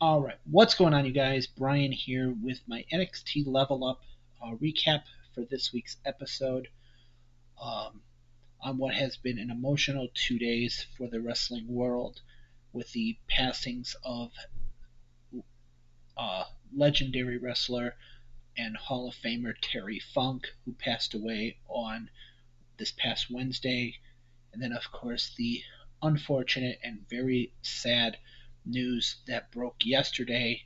All right, what's going on, you guys? Brian here with my NXT Level Up recap for this week's episode um, on what has been an emotional 2 days for the wrestling world with the passings of legendary wrestler and Hall of Famer Terry Funk, who passed away on this past Wednesday, and then, of course, the unfortunate and very sad news that broke yesterday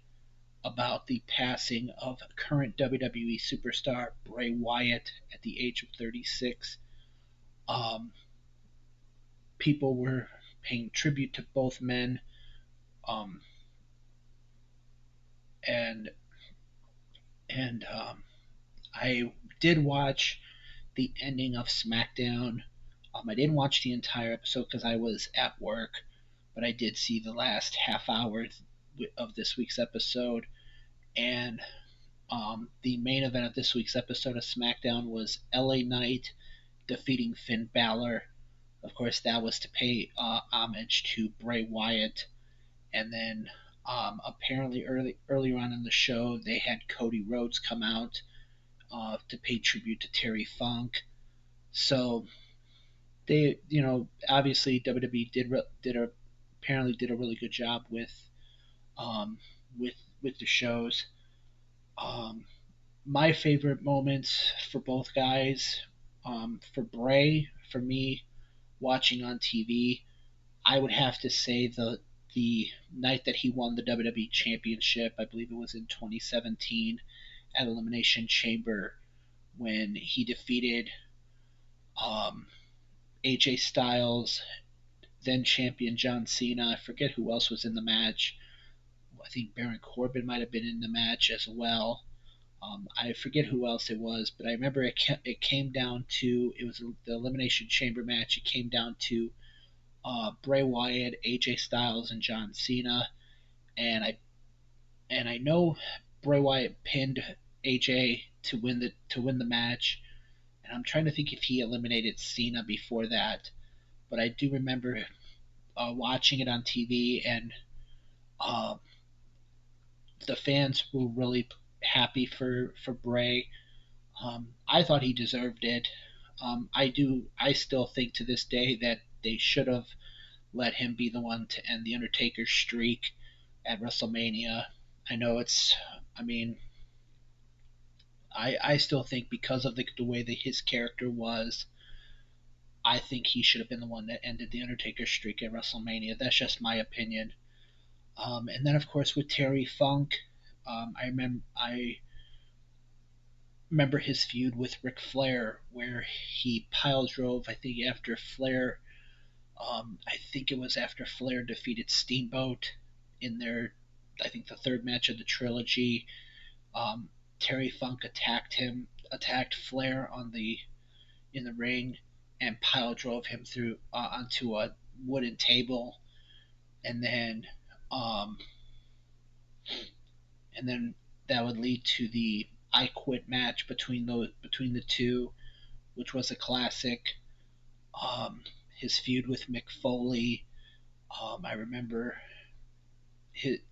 about the passing of current WWE superstar Bray Wyatt at the age of 36. Um, People were paying tribute to both men, um, and and I did watch the ending of SmackDown. I didn't watch the entire episode because I was at work, but I did see the last half hour of this week's episode, and the main event of this week's episode of SmackDown was LA Knight defeating Finn Balor. Of course, that was to pay homage to Bray Wyatt. And then apparently earlier on in the show, they had Cody Rhodes come out to pay tribute to Terry Funk. So they, obviously WWE apparently did a really good job um, with the shows. Um, my favorite moments for both guys, for Bray, for me, watching on TV, I would have to say the night that he won the WWE Championship. I believe it was in 2017 at Elimination Chamber when he defeated um, AJ Styles, then champion John Cena. I forget who else was in the match. I think Baron Corbin might have been in the match as well. I forget who else it was, but I remember it came down to it was the Elimination Chamber match. It came down to Bray Wyatt, AJ Styles, and John Cena, and I know Bray Wyatt pinned AJ to win the match, and I'm trying to think if he eliminated Cena before that, but I do remember watching it on TV, and uh, the fans were really happy for Bray. I thought he deserved it. I still think to this day that they should have let him be the one to end the Undertaker's streak at WrestleMania. I know it's, I mean, I still think because of the way that his character was, I think he should have been the one that ended the Undertaker's streak at WrestleMania. That's just my opinion. And then, of course, with Terry Funk, I remember his feud with Ric Flair, where he pile drove. I think after Flair, I think it was after Flair defeated Steamboat in their, I think the third match of the trilogy. Um, Terry Funk attacked Flair in the ring, and pile drove him through onto a wooden table, and then um, and then that would lead to the I Quit match between the two, which was a classic. His feud with Mick Foley. I remember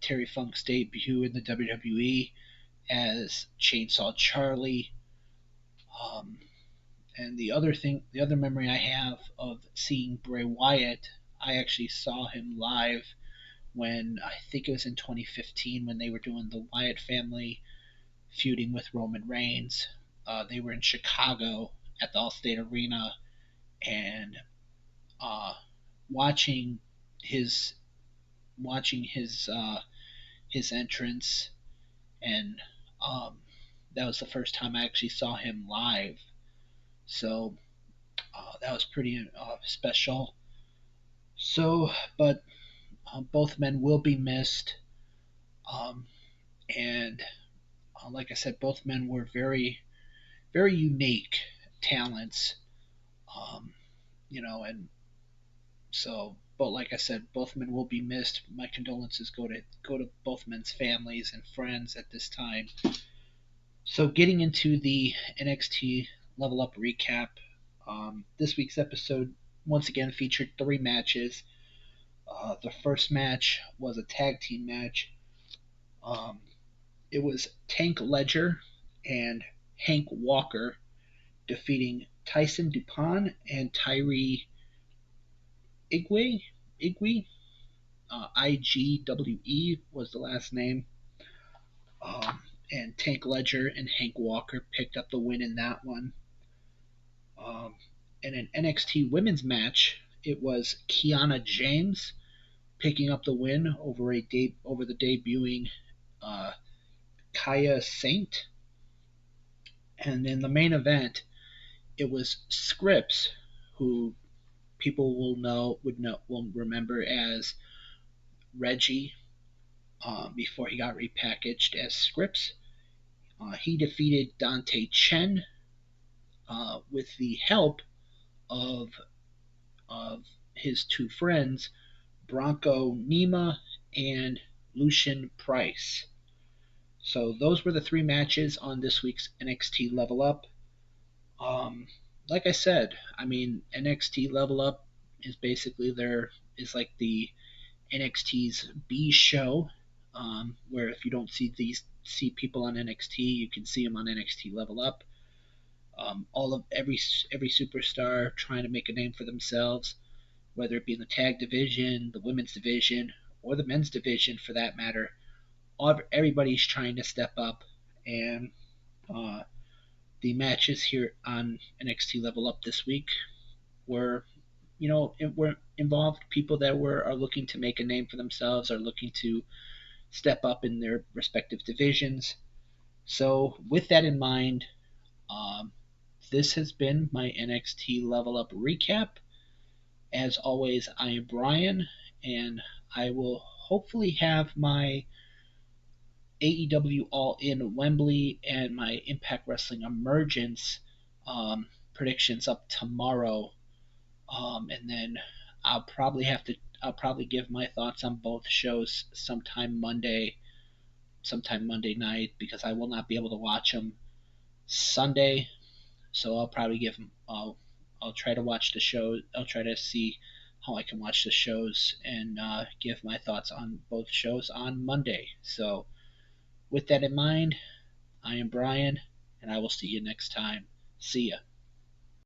Terry Funk's debut in the WWE as Chainsaw Charlie. Um, and the other memory I have of seeing Bray Wyatt, I actually saw him live when I think it was in 2015 when they were doing the Wyatt family feuding with Roman Reigns. They were in Chicago at the Allstate Arena, and uh, watching his watching his entrance, and um, that was the first time I actually saw him live. So that was pretty special. So, but both men will be missed, um, and like I said, both men were very unique talents. Um, and so, but like I said, both men will be missed. My condolences go to both men's families and friends at this time. So, getting into the NXT Level Up recap, this week's episode once again featured three matches. The first match was a tag team match Um, it was Tank Ledger and Hank Walker defeating Tyson Dupont and Tyree Igwe. Igwe, IGWE was the last name. And Tank Ledger and Hank Walker picked up the win in that one. In an NXT women's match, it was Kiana James picking up the win over over the debuting uh, Kaya Saint. And in the main event, it was Scripps, who people will remember as Reggie before he got repackaged as Scripps. He defeated Dante Chen with the help of of his two friends, Bronco Nima and Lucian Price. So those were the three matches on this week's NXT Level Up. Um, like I said, I mean NXT Level Up is basically like the NXT's B show, where if you don't see people on NXT, you can see them on NXT Level Up. All of every superstar trying to make a name for themselves, whether it be in the tag division, the women's division, or the men's division for that matter. Everybody's trying to step up, and uh, the matches here on NXT Level Up this week were, were involved people that are looking to make a name for themselves, are looking to step up in their respective divisions. So, with that in mind, um, this has been my NXT Level Up recap. As always, I am Brian, and I will hopefully have my AEW All In Wembley and my Impact Wrestling Emergence predictions up tomorrow, and then I'll probably give my thoughts on both shows sometime Monday night because I will not be able to watch them Sunday. So I'll probably I'll try to watch the show. I'll try to see how I can watch the shows and give my thoughts on both shows on Monday. So with that in mind, I am Brian, and I will see you next time. See ya.